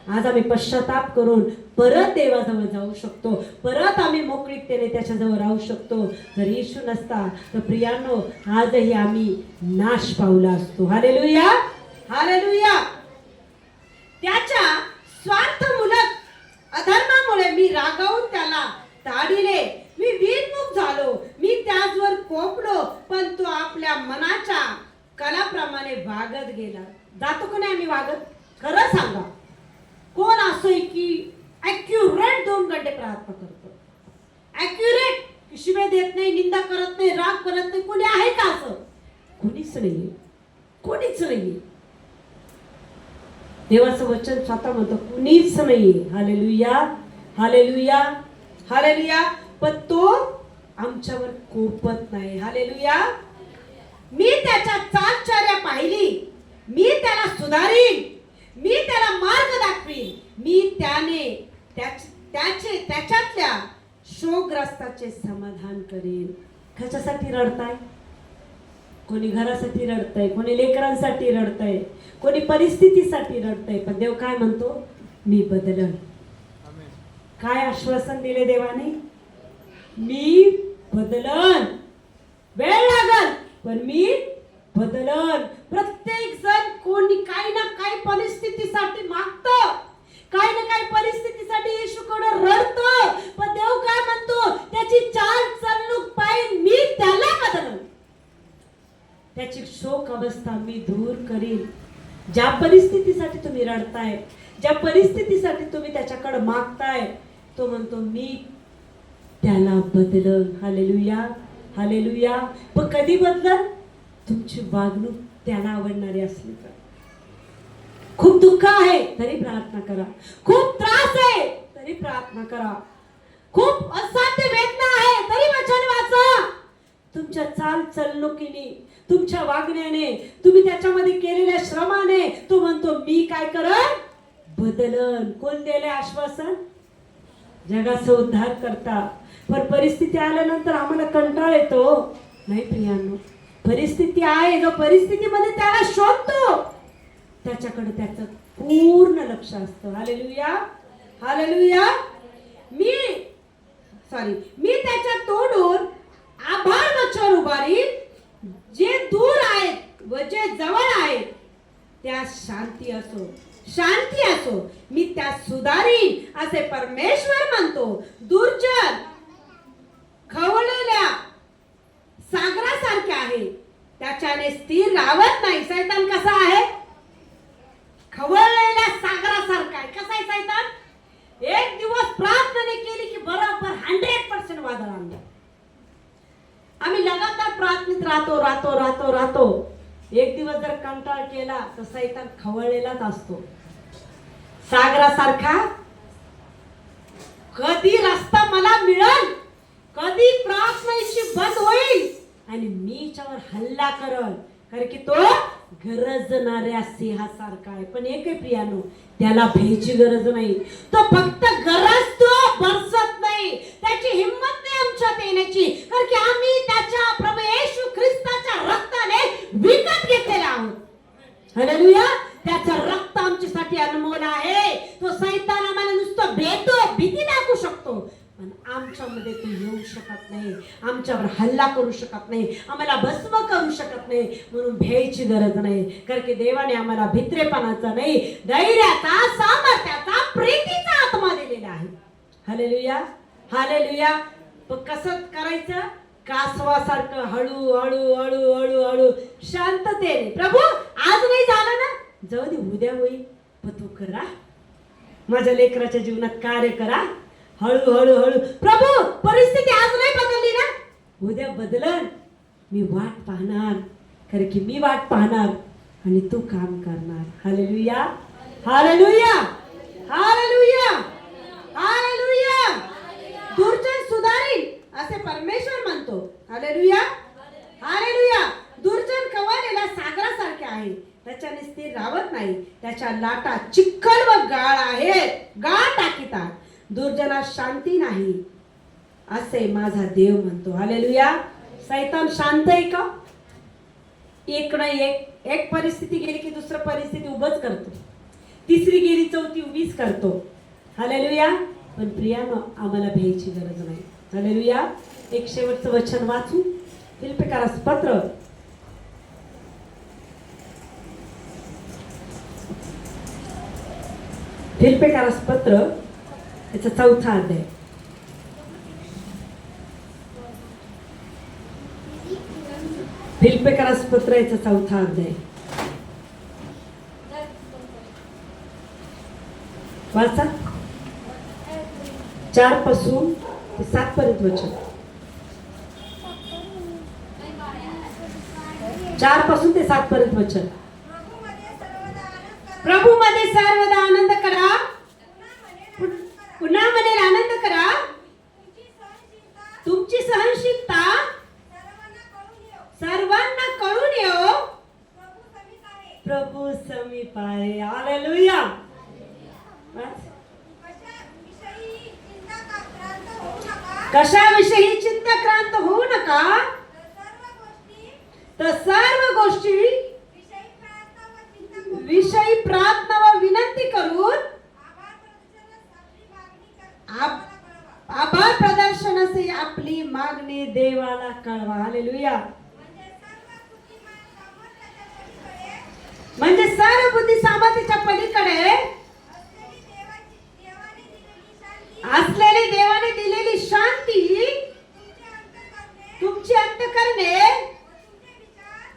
आज आम्ही पश्चाताप करून परत देवाजवळ जाऊ शकतो, परत आम्ही मोकळीकतेने त्याच्याजवळ राहू शकतो. जर येशू नसता तर प्रियांनो आजही आम्ही नाश पावला असतो. Hallelujah, hallelujah. त्याच्या स्वार्थमूलक अधर्मामुळे मी रागावून त्याला ताडिले, मी वीरमुख झालो, मी त्याचवर कोपलो, पण तो आपल्या मनाच्या कलाप्रमाणे वागत गेला. जातो का नाही आम्ही वागत? खरं सांगा, कोण असोय की ॲक्युरेट 2 घंटे प्रार्थना करतो, ॲक्युरेट, शिव्या देत नाही, निंदा करत नाही, राग करत नाही? कोणी आहे का असं? कोणीच नाही, कोणीच नाही. देवाचं वचन स्वतः म्हणतो कुणीच नाही. Hallelujah, hallelujah, hallelujah. पण तो आमच्यावर कोपत नाही. हालेलुया. मी त्याच्या चालचर्या पाहिली, मी त्याला सुधारीन, मी त्याला मार्ग दाखवीन, मी त्याच्यातल्या शोकग्रस्ताचे समाधान करेन. कशासाठी रडताय? कोणी घरासाठी रडतंय, कोणी लेकरांसाठी रडतंय, कोणी परिस्थितीसाठी रडतंय. पण देव काय म्हणतो? मी बदलन. काय आश्वासन दिले देवाने? मी बदलन. वेळ लागल पण मी बदलन. प्रत्येक जण कोणी काही येईल. ज्या परिस्थितीसाठी तुम्ही रडताय, ज्या परिस्थितीसाठी तुम्ही त्याच्याकडे मागताय, तो म्हणतो मी त्याला बदलन. Hallelujah, hallelujah. पण कधी बदलन? तुमची वागणूक त्याला आवडणारी असली तर. खूप दुःख आहे तरी प्रार्थना करा, खूप त्रास आहे तरी प्रार्थना करा, खूप असाध्य वेदना आहे तरी वचन वाचा. तुमच्या चाल चलणुकीने, तुमच्या वागण्याने, तुम्ही त्याच्यामध्ये केलेल्या श्रमाने तो म्हणतो मी काय करन? बदलन. कोण दिले आश्वासन? जगाचा उद्धार करता. पण परिस्थिती आल्यानंतर आम्हाला कंटाळ येतो. नाही प्रियांनो, परिस्थिती आहे, जो परिस्थितीमध्ये त्याला शोधतो त्याच्याकडे त्याचं पूर्ण लक्ष असतं. Hallelujah, hallelujah. मी त्याच्या तोंडून आभार वचन उभारीन. जे दूर आहेत व जे जवळ आहेत त्या शांती असो, शांती असो, मी त्या सुधारीन असे परमेश्वर म्हणतो. दुर्जन खवळलेल्या सागरासारखे आहे, त्याच्याने स्थिर राहत नाही. सैतान कसा आहे? खवळलेल्या सागरासारखा आहे. कसा आहे सैतान? एक दिवस प्रार्थना केली की बरोबर 100% वादळ आणलं. आम्ही लगातार प्रार्थनेत राहतो. एक दिवस जर कंटाळ केला तर सैतान खवळलेलाच असतो. सागरासारखा कधी रस्ता मला मिळेल, कधी प्रार्थनेची बंद होईल आणि मी याच्यावर हल्ला करल, कारण की तो गरजणाऱ्या सिंहासारखा आहे. पण एक आहे प्रियानो, त्याला भ्यायची गरज नाही. तो फक्त गरजतो, बरसत नाही. त्याची हिंमत नाही आमच्यात येण्याची, कारण की आम्ही त्याच्या प्रभू येशू ख्रिस्ताच्या रक्ताने विकत घेतलेला आहोत. हालेलुया. त्याचं रक्त आमच्यासाठी अनमोल आहे. तो सैतान आम्हाला नुसतं भीती दाखवू शकतो, पण आमच्यामध्ये तो येऊ शकत नाही, आमच्यावर हल्ला करू शकत नाही, आम्हाला भस्म करू शकत नाही. म्हणून भ्यायची गरज नाही, कारण की देवाने आम्हाला भित्रेपणाचा नाही, धैर्याचा, सामर्थ्याचा, प्रीतीचा आत्मा दिलेला आहे. Hallelujah, hallelujah. पण कसं करायचं? कासवासारखं हळू हळू हळू हळू हळू शांततेने. प्रभू आज नाही झालं ना, जाऊ दे, उद्या होईल. पण तू करा, माझ्या लेकराच्या जीवनात कार्य करा. हळू हळू हळू. प्रभू परिस्थिती आज नाही बदलली ना, उद्या बदलन. मी वाट पाहणार, कारण की मी वाट पाहणार आणि तू काम करणार. Hallelujah, hallelujah, hallelujah, hallelujah. दुर्जन सुधारील असे परमेश्वर म्हणतो. Hallelujah, hallelujah. दुर्जन खवळलेल्या सागरासारखे आहे, त्याच्याने स्थिर राहत नाही. त्याच्या लाटा चिखल व गाळ आहेत, गाळ टाकीतात. दुर्जनात शांती नाही असे माझा देव म्हणतो. हालेलुया. सैतान शांत आहे का? एक ना एक परिस्थिती गेली की दुसरी परिस्थिती उभंच करतो, तिसरी गेली चौथी उभीच करतो. हालेलुया. पण प्रियानो, आम्हाला भ्यायची गरज नाही. हालेलुया. एक शेवटचं वचन वाचू, फिलिप्पियरास पत्र फिलिप्पियरास पत्र याचा 4था अध्याय. फिलिप्पियरास पत्र याचा 4था अध्याय वाचा. 4 पासून ते 7 पर्यंत वचन. 4 पासून ते 7 पर्यंत वचन. प्रभू मध्ये सर्वदा आनंद करा. पुन्हा म्हणेल आनंद करा. तुमची सहनशीलता सर्वांना कळून येऊ. प्रभू समीप आहे. हालेलुया. कशाविषयी चिंताक्रांत होऊ नका, तर सर्व गोष्टी विषयी प्रार्थना व विनंती करून आभार प्रदर्शनाचे आपली मागणी देवाला कळवा. हालेलुया. म्हणजे सर्व बुद्धी सामर्थ्याच्या पलीकडे असलेली देवाने दिलेली शांती तुमची अंतःकरणे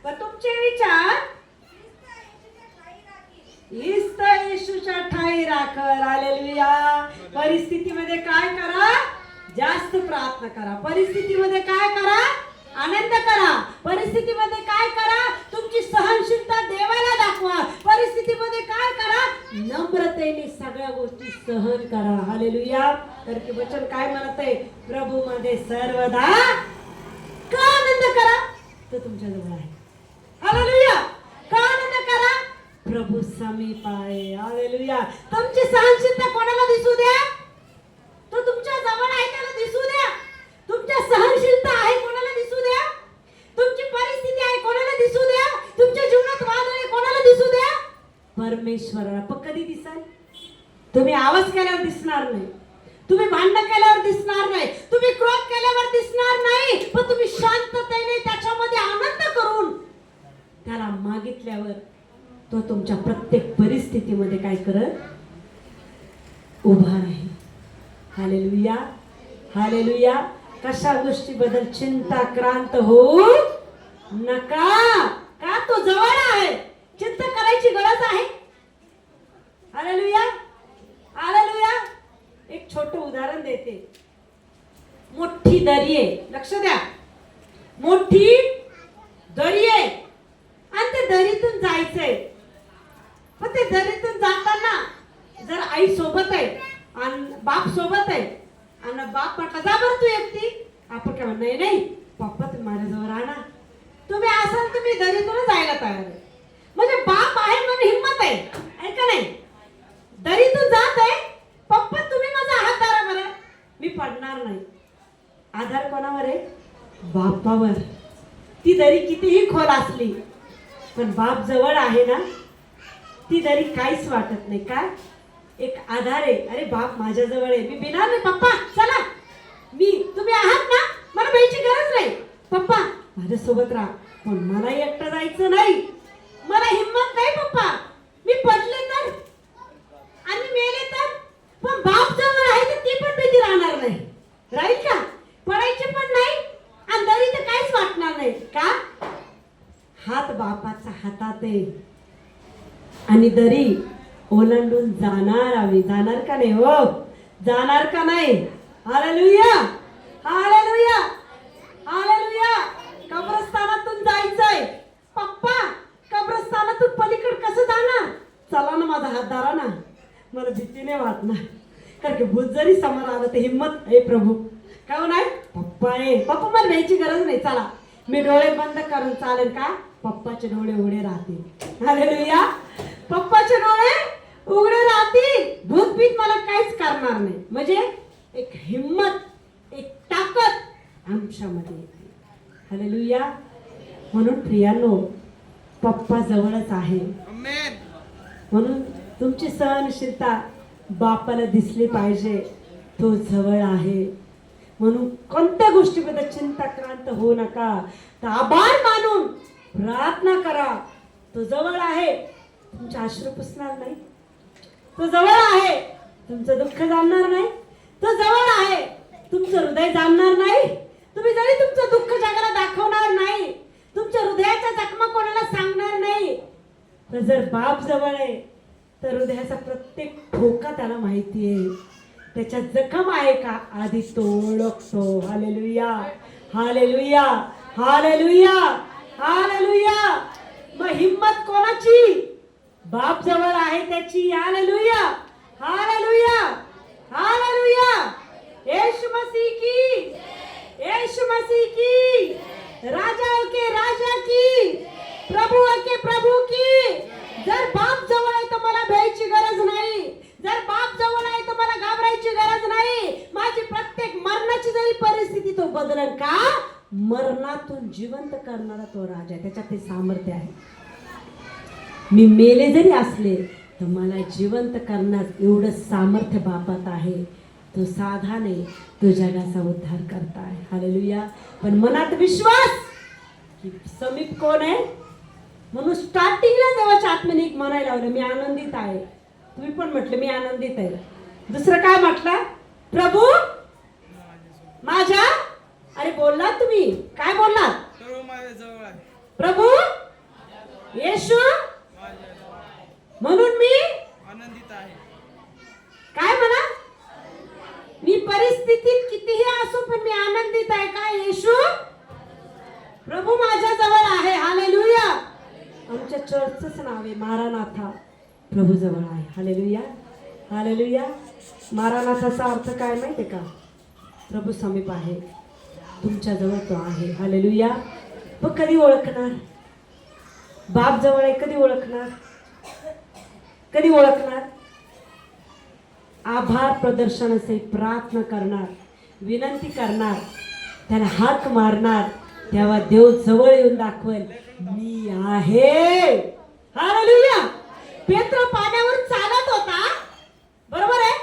व तुमचे विचार हीच तर येशूच्या ठाई राखल. हालेलुया. परिस्थितीमध्ये काय करा? जास्त प्रार्थना करा. परिस्थितीमध्ये काय करा? आनंद करा. परिस्थितीमध्ये काय करा? तुमची सहनशीलता देवाला दाखवा. परिस्थितीमध्ये काय करा? नम्रतेने सगळ्या गोष्टी सहन करा. हालेलुया. तर की वचन काय म्हणत आहे? प्रभू मध्ये सर्वदा का आनंद करा? तो तुमच्या जवळ आहे. हालेलुया. का आनंद करा? प्रभू समीप आहे. हालेलुया. तुमची सहनशीलता कोणाला दिसू द्या? तो तुमच्या जवळ आहे, त्याला दिसू द्या. तुमच्या सहनशीलता आहे, कोणाला दिसू द्या. तुमची परिस्थिती आहे, कोणाला दिसू द्या. तुमच्या जीवनात वाद आहे, कोणाला दिसू द्या. परमेश्वराला. पण कधी दिसाल? तुम्ही आवाज केल्यावर दिसणार नाही, तुम्ही भांडण केल्यावर दिसणार नाही, तुम्ही क्रोध केल्यावर दिसणार नाही, पण तुम्ही शांततेने त्याच्यामध्ये आनंद करून त्याला मागितल्यावर तो तुमच्या प्रत्येक परिस्थितीमध्ये काय करत? उभा राहील. हालेलुया. हालेलुया. कशा गोष्टीबद्दल चिंताक्रांत होऊ नका. का? तो जवळ आहे. चिंता करायची गरज आहे. हालेलुया. हालेलुया. एक छोटं उदाहरण देते. मोठी दरी आहे, लक्ष द्या. मोठी दरी आहे आणि ते दरीतून जायचंय. पण ते दरीतून जाताना जर आई सोबत आहे आणि बाप सोबत आहे आणि बाप म्हटलं जा बरं तू एकटी, आपण काय म्हणणार? नाही नाही पप्पा तुम्ही माझ्याजवळ राहा ना. तुम्ही असाल तुम्ही दरीतून जायला तयार आहे. म्हणजे बाप आहे म्हणजे हिंमत आहे का नाही? दरीतून जात आहे, पप्पा तुम्ही माझा हात धरा बरं, मी पडणार नाही. आधार कोणावर आहे? बापावर. ती दरी कितीही खोल असली पण बाप जवळ आहे ना, ती दरी काहीच वाटत नाही. का? एक आधार आहे. अरे बाप माझ्या जवळ आहे, मी भिणार नाही. पप्पा चला, मी तुम्ही आहात ना, मला भ्यायची गरज नाही. पप्पा माझ्या सोबत राहा, पण मला एकटं जायचं नाही. मला हिंमत नाही पप्पा, मी पडले तर आणि मेले तर. पण बाप जवळ आहे तर ती पण भीती राहणार नाही. राहील का? पडायचे पण नाही आणि दरी तर काहीच वाटणार नाही. का? हात बापाचा हातात आहे आणि दरी ओलांडून जाणार आम्ही. जाणार का नाही? हो जाणार का नाही? हालेलुया. हालेलुया. हालेलुया. कब्रस्तानातून जायचंय. पप्पा कब्रस्तानातून पलीकडे कसं जाणार? चला ना, माझा हात धरा ना, मला भीती नाही वाटणार. कारण की भूत जरी समोर आलं तर हिंमत आहे प्रभू. का नाही? पप्पा आहे. पप्पा मला भ्यायची गरज नाही. चला, मी डोळे बंद करून चालेल का? पप्पाचे डोळे उघडे राहतील. हालेलुया. पप्पाचे डोळे उघडे राहतील. भूतभीत मला काहीच करणार नाही. म्हणजे एक हिंमत, एक ताकद आमच्यामध्ये येते. हालेलुया. म्हणून प्रियांनो, पप्पा जवळच आहे. आमेन. म्हणून तुमची सहनशीलता बापाला दिसली पाहिजे. तो जवळ आहे. म्हणून कोणत्या गोष्टीबद्दल चिंताक्रांत होऊ नका. तर आभार मानून प्रार्थना करा. तो जवळ आहे. तुमचे अश्रू पुसणार नाही. तो जवळ आहे. तुमचं दुःख जाणणार नाही. तो जवळ आहे. तुमचं हृदय जाणणार नाही. तुम्ही जरी तुमचं दुःख जगाला दाखवणार नाही, तुमच्या हृदयाच्या जखमा कोणाला सांगणार नाही, तर जर बाप जवळ आहे तर हृदयाचा प्रत्येक ठोका त्याला माहिती आहे. त्याच्यात जखम आहे का आधी तो ओळखतो. हालेलुया. हालेलुया. हालेलुया. हालेलुया. मग हिम्मत कोणाची? बाप जवळ आहे त्याची. हालेलुया. हालेलुया. हालेलुया. यीशु मसीह की, यीशु मसीह की, राजा के राजा की, प्रभु के प्रभु की. जर बाप जवळ आहे तर मला भ्यायची गरज नाही. जर बाप जवळ आहे तर मला घाबरायची गरज नाही. माझी प्रत्येक मरणाची जरी परिस्थिती तो बदलेल का? मरणातून जिवंत करणारा तो राजा आहे. त्याच्यात ते सामर्थ्य आहे. मी मेले जरी असले तर मला जिवंत करण्यास एवढं सामर्थ्य बापात आहे. तो साधा नाही, तो जगाचा उद्धार करताय. हालेलुया. पण मनात विश्वास की समीप कोण आहे. म्हणून स्टार्टिंगला देवाच्या आत्म्याने एक म्हणायला लावलं, मी आनंदित आहे. तुम्ही पण म्हटलं मी आनंदित आहे. दुसरं काय म्हटलं? प्रभू माझ्या. अरे बोललात तुम्ही, काय बोललात? सर्व माझ्या जवळ आहे. प्रभू येशू म्हणून मी आनंदित आहे. काय म्हणा, मी परिस्थितीत कितीही असो पण मी आनंदित आहे. काय येशू प्रभू माझ्या जवळ आहे. हालेलुया. आमच्या चर्चचं नाव आहे मारानाथा, प्रभू जवळ आहे. Hallelujah, hallelujah. मारानाथाचा अर्थ काय माहितीये का? प्रभू समीप आहे, तुमच्या जवळ तो आहे. हालेलुया. मग कधी ओळखणार? बाप जवळ आहे, कधी ओळखणार? कधी ओळखणार? आभार प्रदर्शन असे प्रार्थना करणार, विनंती करणार, त्याला हाक मारणार, तेव्हा देव जवळ येऊन दाखवेल मी आहे. हालेलुया. पेत्र पाण्यावर चालत होता, बरोबर आहे,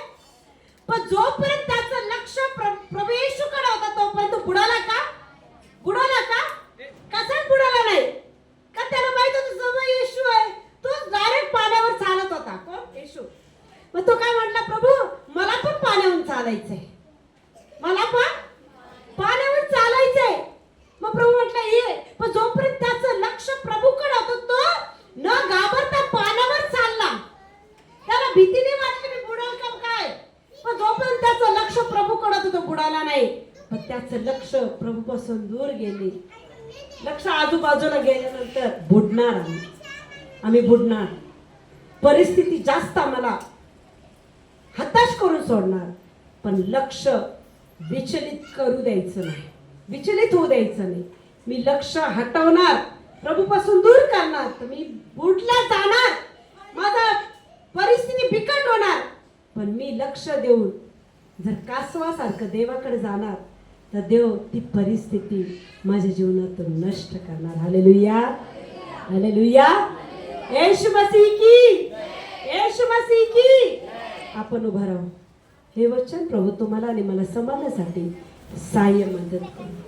पण जोपर्यंत त्याचं लक्ष प्रभू येशूकडे होता तोपर्यंत बुडाला का? बुडाला का? कसा बुडाला नाही? का त्याला माहित होतं जवळ येशू आहे. तो डायरेक्ट पाण्यावर चालत होता. कोण? येशू. मग तो काय म्हटला, प्रभू मला पण पाण्यावर चालायचंय, मला पण पाण्यावर चालायचंय. मग प्रभू म्हटलं ये. पण जोपर्यंत त्याचं लक्ष प्रभूकडे होतं तो न घाबरता पाण्यावर चालला. त्याला भीती नाही वाटली मी बुडाल का काय, पण जोपर्यंत त्याचं लक्ष प्रभूकडे होतं तो बुडाला नाही. पण त्याचं लक्ष प्रभूपासून दूर गेले, लक्ष आजूबाजूला गेल्यानंतर बुडणार आम्ही बुडणार. परिस्थिती जास्त आम्हाला हताश करून सोडणार, पण लक्ष विचलित करू द्यायचं नाही, विचलित होऊ द्यायचं नाही. मी लक्ष हटवणार, प्रभूपासून दूर करणार, तर मी बुडला जाणार, माझा परिस्थिती बिकट होणार. पण मी लक्ष देऊन जर कासवासारखं देवाकडे जाणार तर देव ती परिस्थिती माझ्या जीवनातून नष्ट करणार. Hallelujah, hallelujah. येशू मसीह की, येशू मसीह की. आपण उभा राहू. हे वचन प्रभू तुम्हाला आणि मला समजण्यासाठी सहाय्य मदत करू.